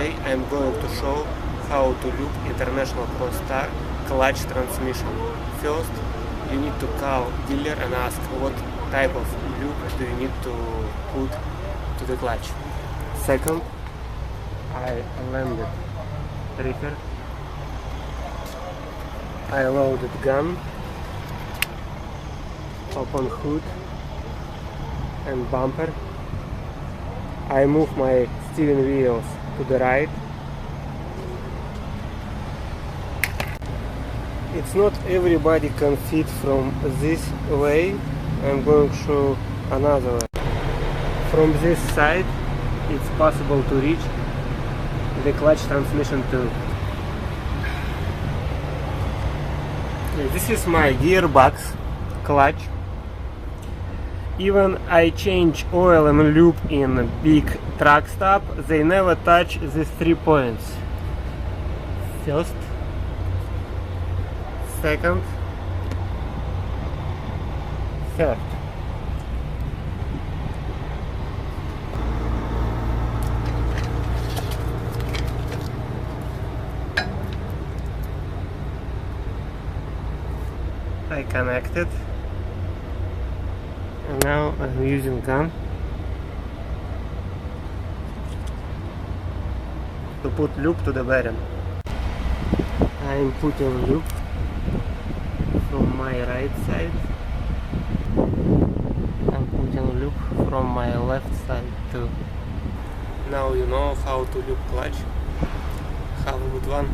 Today I'm going to show how to lube International Pro Star clutch transmission. First, you need to call dealer and ask what type of lube do you need to put to the clutch. Second, I landed trigger. I loaded gun, open hood and bumper. I move my steering wheels to the right. It's not everybody can fit from this way. I'm going to show another way. From this side it's possible to reach the clutch transmission too. This is my gearbox clutch. Even I change oil and lube in a big truck stop, they never touch these 3 points. First, second, third. I connected. And now I'm using gun to put lube to the bearing. I'm putting lube from my right side. I'm putting lube from my left side too. Now you know how to lube clutch. Have a good one.